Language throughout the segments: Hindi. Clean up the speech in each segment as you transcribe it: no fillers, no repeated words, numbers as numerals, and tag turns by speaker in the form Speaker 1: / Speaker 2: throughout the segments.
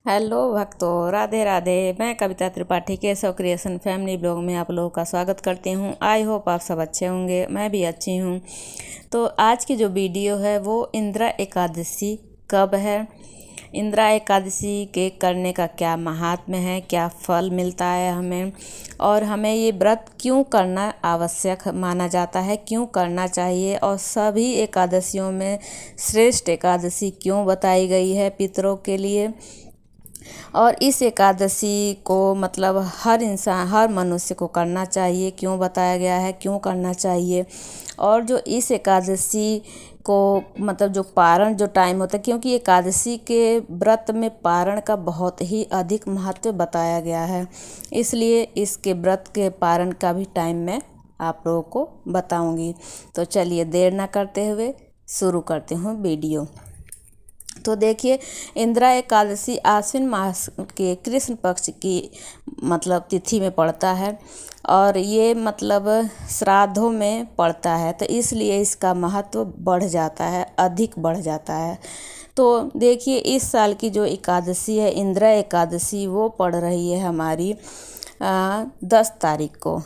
Speaker 1: हेलो भक्तों, राधे राधे। मैं कविता त्रिपाठी के सौ क्रिएशन फैमिली ब्लॉग में आप लोगों का स्वागत करती हूँ। आई होप आप सब अच्छे होंगे, मैं भी अच्छी हूँ। तो आज की जो वीडियो है वो इंदिरा एकादशी कब है, इंदिरा एकादशी के करने का क्या महात्म्य है, क्या फल मिलता है हमें, और हमें ये व्रत क्यों करना आवश्यक माना जाता है, क्यों करना चाहिए, और सभी एकादशियों में श्रेष्ठ एकादशी क्यों बताई गई है पितरों के लिए। और इस एकादशी को मतलब हर इंसान, हर मनुष्य को करना चाहिए, क्यों बताया गया है, क्यों करना चाहिए। और जो इस एकादशी को मतलब जो पारण जो टाइम होता है, क्योंकि एकादशी के व्रत में पारण का बहुत ही अधिक महत्व बताया गया है, इसलिए इसके व्रत के पारण का भी टाइम मैं आप लोगों को बताऊंगी। तो चलिए देर ना करते हुए शुरू करते हूँ वीडियो। तो देखिए, इंदिरा एकादशी आश्विन मास के कृष्ण पक्ष की मतलब तिथि में पड़ता है और ये मतलब श्राद्धों में पड़ता है, तो इसलिए इसका महत्व बढ़ जाता है, अधिक बढ़ जाता है। तो देखिए, इस साल की जो एकादशी है इंदिरा एकादशी, वो पड़ रही है हमारी 10 तारीख को।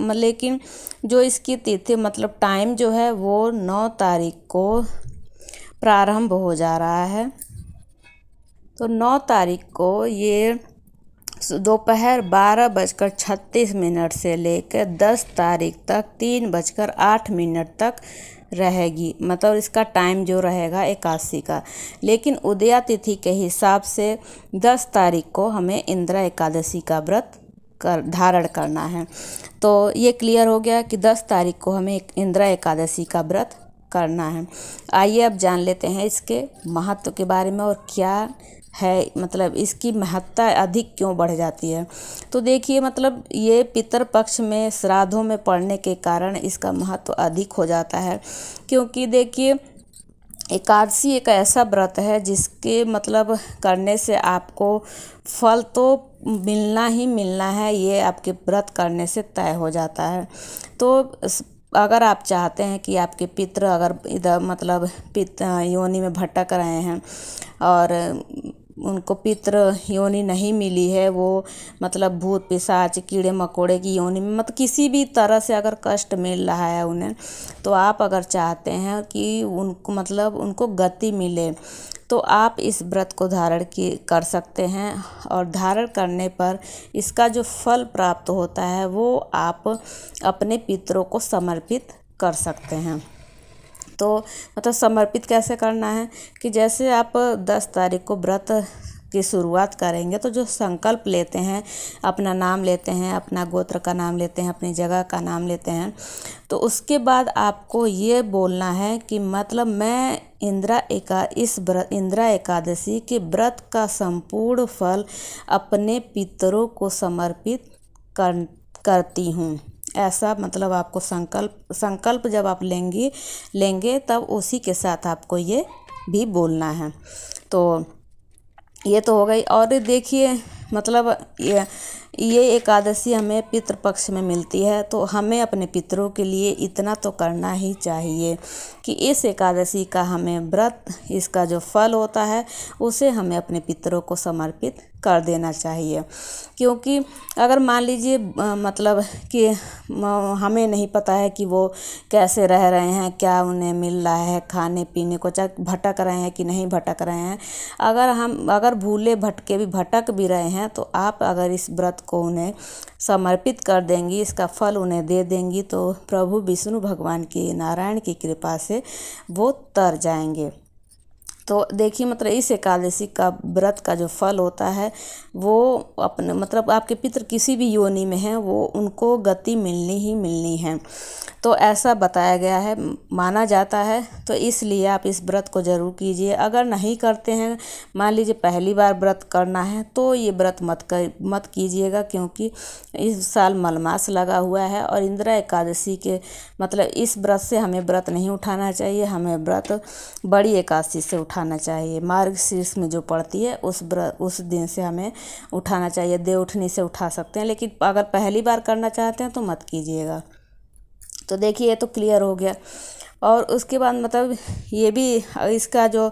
Speaker 1: लेकिन जो इसकी तिथि मतलब टाइम जो है वो 9 तारीख को प्रारंभ हो जा रहा है। तो 9 तारीख को ये दोपहर 12:36 से लेकर 10 तारीख तक 3:08 तक रहेगी, मतलब इसका टाइम जो रहेगा एकादशी का। लेकिन उदया तिथि के हिसाब से 10 तारीख को हमें इंदिरा एकादशी का व्रत धारण करना है। तो ये क्लियर हो गया कि 10 तारीख को हमें इंदिरा एकादशी का व्रत करना है। आइए अब जान लेते हैं इसके महत्व के बारे में और क्या है, मतलब इसकी महत्ता अधिक क्यों बढ़ जाती है। तो देखिए, मतलब ये पितर पक्ष में श्राद्धों में पड़ने के कारण इसका महत्व अधिक हो जाता है, क्योंकि देखिए एकादशी एक ऐसा व्रत है जिसके मतलब करने से आपको फल तो मिलना ही मिलना है, ये आपके व्रत करने से तय हो जाता है। तो अगर आप चाहते हैं कि आपके पितृ अगर इधर मतलब योनि में भटक रहे हैं और उनको पितृ योनि नहीं मिली है, वो मतलब भूत पिशाच कीड़े मकोड़े की योनि में मतलब किसी भी तरह से अगर कष्ट मिल रहा है उन्हें, तो आप अगर चाहते हैं कि उनको मतलब उनको गति मिले, तो आप इस व्रत को धारण कर सकते हैं। और धारण करने पर इसका जो फल प्राप्त होता है वो आप अपने पितरों को समर्पित कर सकते हैं। तो मतलब समर्पित कैसे करना है कि जैसे आप 10 तारीख को व्रत की शुरुआत करेंगे, तो जो संकल्प लेते हैं, अपना नाम लेते हैं, अपना गोत्र का नाम लेते हैं, अपनी जगह का नाम लेते हैं, तो उसके बाद आपको ये बोलना है कि मतलब मैं इंदिरा एकादशी के व्रत का संपूर्ण फल अपने पितरों को समर्पित करती हूँ। ऐसा मतलब आपको संकल्प जब आप लेंगे तब उसी के साथ आपको ये भी बोलना है। तो ये तो हो गई। और देखिए, मतलब ये एकादशी हमें पितृपक्ष में मिलती है, तो हमें अपने पितरों के लिए इतना तो करना ही चाहिए कि इस एकादशी का हमें व्रत, इसका जो फल होता है उसे हमें अपने पितरों को समर्पित कर देना चाहिए। क्योंकि अगर मान लीजिए मतलब कि हमें नहीं पता है कि वो कैसे रह रहे हैं, क्या उन्हें मिल रहा है खाने पीने को, चाहे भटक रहे हैं कि नहीं भटक रहे हैं, अगर भूले भटके भी भटक भी रहे हैं, तो आप अगर इस व्रत को उन्हें समर्पित कर देंगी, इसका फल उन्हें दे देंगी, तो प्रभु विष्णु भगवान की, नारायण की कृपा से वो तर जाएंगे। तो देखिए, मतलब इस एकादशी का व्रत का जो फल होता है वो अपने मतलब आपके पितृ किसी भी योनि में हैं, वो उनको गति मिलनी ही मिलनी है। तो ऐसा बताया गया है, माना जाता है। तो इसलिए आप इस व्रत को ज़रूर कीजिए। अगर नहीं करते हैं, मान लीजिए पहली बार व्रत करना है, तो ये व्रत मत कीजिएगा, क्योंकि इस साल मलमास लगा हुआ है और इंदिरा एकादशी के मतलब इस व्रत से हमें व्रत नहीं उठाना चाहिए, हमें व्रत बड़ी एकादशी से उठाना चाहिए। मार्गशीर्ष में जो पड़ती है उस दिन से हमें उठाना चाहिए। देवउठनी से उठा सकते हैं, लेकिन अगर पहली बार करना चाहते हैं तो मत कीजिएगा। तो देखिए, ये तो क्लियर हो गया। और उसके बाद मतलब ये भी इसका जो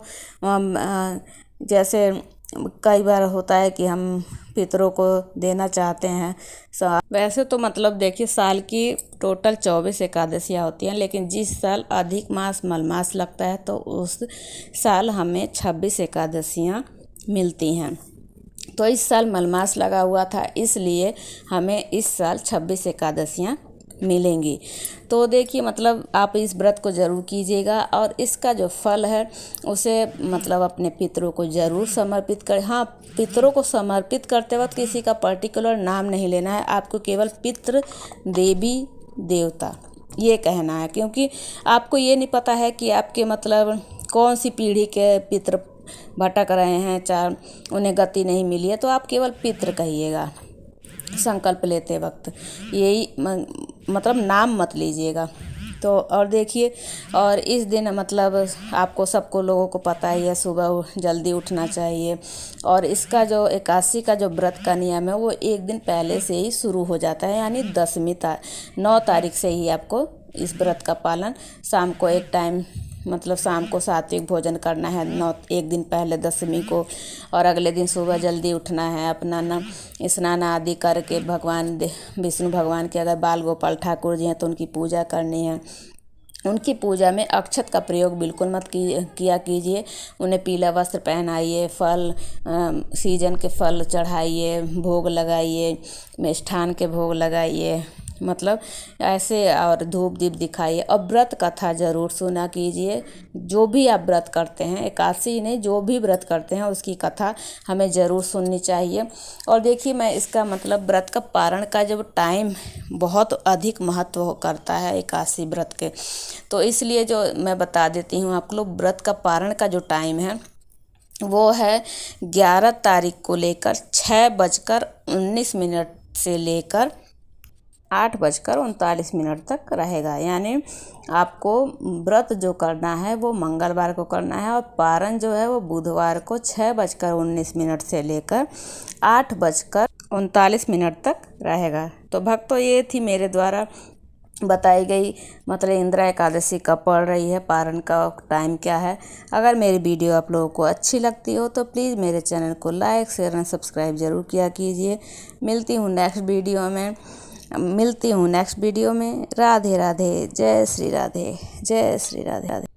Speaker 1: जैसे कई बार होता है कि हम पितरों को देना चाहते हैं। वैसे तो मतलब देखिए साल की टोटल 24 एकादशियाँ होती हैं, लेकिन जिस साल अधिक मास मलमास लगता है तो उस साल हमें 26 एकादशियाँ मिलती हैं। तो इस साल मलमास लगा हुआ था, इसलिए हमें इस साल 26 एकादशियाँ मिलेंगी। तो देखिए मतलब आप इस व्रत को ज़रूर कीजिएगा और इसका जो फल है उसे मतलब अपने पितरों को ज़रूर समर्पित करें। हाँ, पितरों को समर्पित करते वक्त किसी का पर्टिकुलर नाम नहीं लेना है, आपको केवल पितृ देवी देवता ये कहना है, क्योंकि आपको ये नहीं पता है कि आपके मतलब कौन सी पीढ़ी के पितृ भटक रहे हैं, चाहे उन्हें गति नहीं मिली है, तो आप केवल पितृ कहिएगा संकल्प लेते वक्त, यही मतलब नाम मत लीजिएगा। तो और देखिए, और इस दिन मतलब आपको सबको लोगों को पता ही है सुबह जल्दी उठना चाहिए, और इसका जो 81 का जो व्रत का नियम है वो एक दिन पहले से ही शुरू हो जाता है, यानी 9 तारीख से ही आपको इस व्रत का पालन शाम को एक टाइम मतलब शाम को सात्विक भोजन करना है एक दिन पहले 10वीं को, और अगले दिन सुबह जल्दी उठना है, अपना स्नान आदि करके भगवान विष्णु भगवान के अगर बाल गोपाल ठाकुर जी हैं तो उनकी पूजा करनी है। उनकी पूजा में अक्षत का प्रयोग बिल्कुल मत किया कीजिए। उन्हें पीला वस्त्र पहनाइए, फल सीजन के फल चढ़ाइए, भोग लगाइए, मिष्ठान के भोग लगाइए, मतलब ऐसे, और धूप दीप दिखाइए, और व्रत कथा ज़रूर सुना कीजिए। जो भी आप व्रत करते हैं, एकादशी नहीं, जो भी व्रत करते हैं उसकी कथा हमें ज़रूर सुननी चाहिए। और देखिए मैं इसका मतलब व्रत का पारण का जब टाइम बहुत अधिक महत्व करता है एकादशी व्रत के, तो इसलिए जो मैं बता देती हूँ आप लोग, व्रत का पारण का जो टाइम है वो है 11 तारीख को लेकर 6:19 से लेकर 8:39 तक रहेगा। यानी आपको व्रत जो करना है वो मंगलवार को करना है, और पारण जो है वो बुधवार को 6:19 से लेकर 8:39 तक रहेगा। तो भक्तों, ये थी मेरे द्वारा बताई गई मतलब इंदिरा एकादशी कब पड़ रही है, पारण का टाइम क्या है। अगर मेरी वीडियो आप लोगों को अच्छी लगती हो तो प्लीज़ मेरे चैनल को लाइक शेयर एंड सब्सक्राइब ज़रूर किया कीजिए। मिलती हूँ नेक्स्ट वीडियो में। राधे राधे, जय श्री राधे, जय श्री राधे राधे।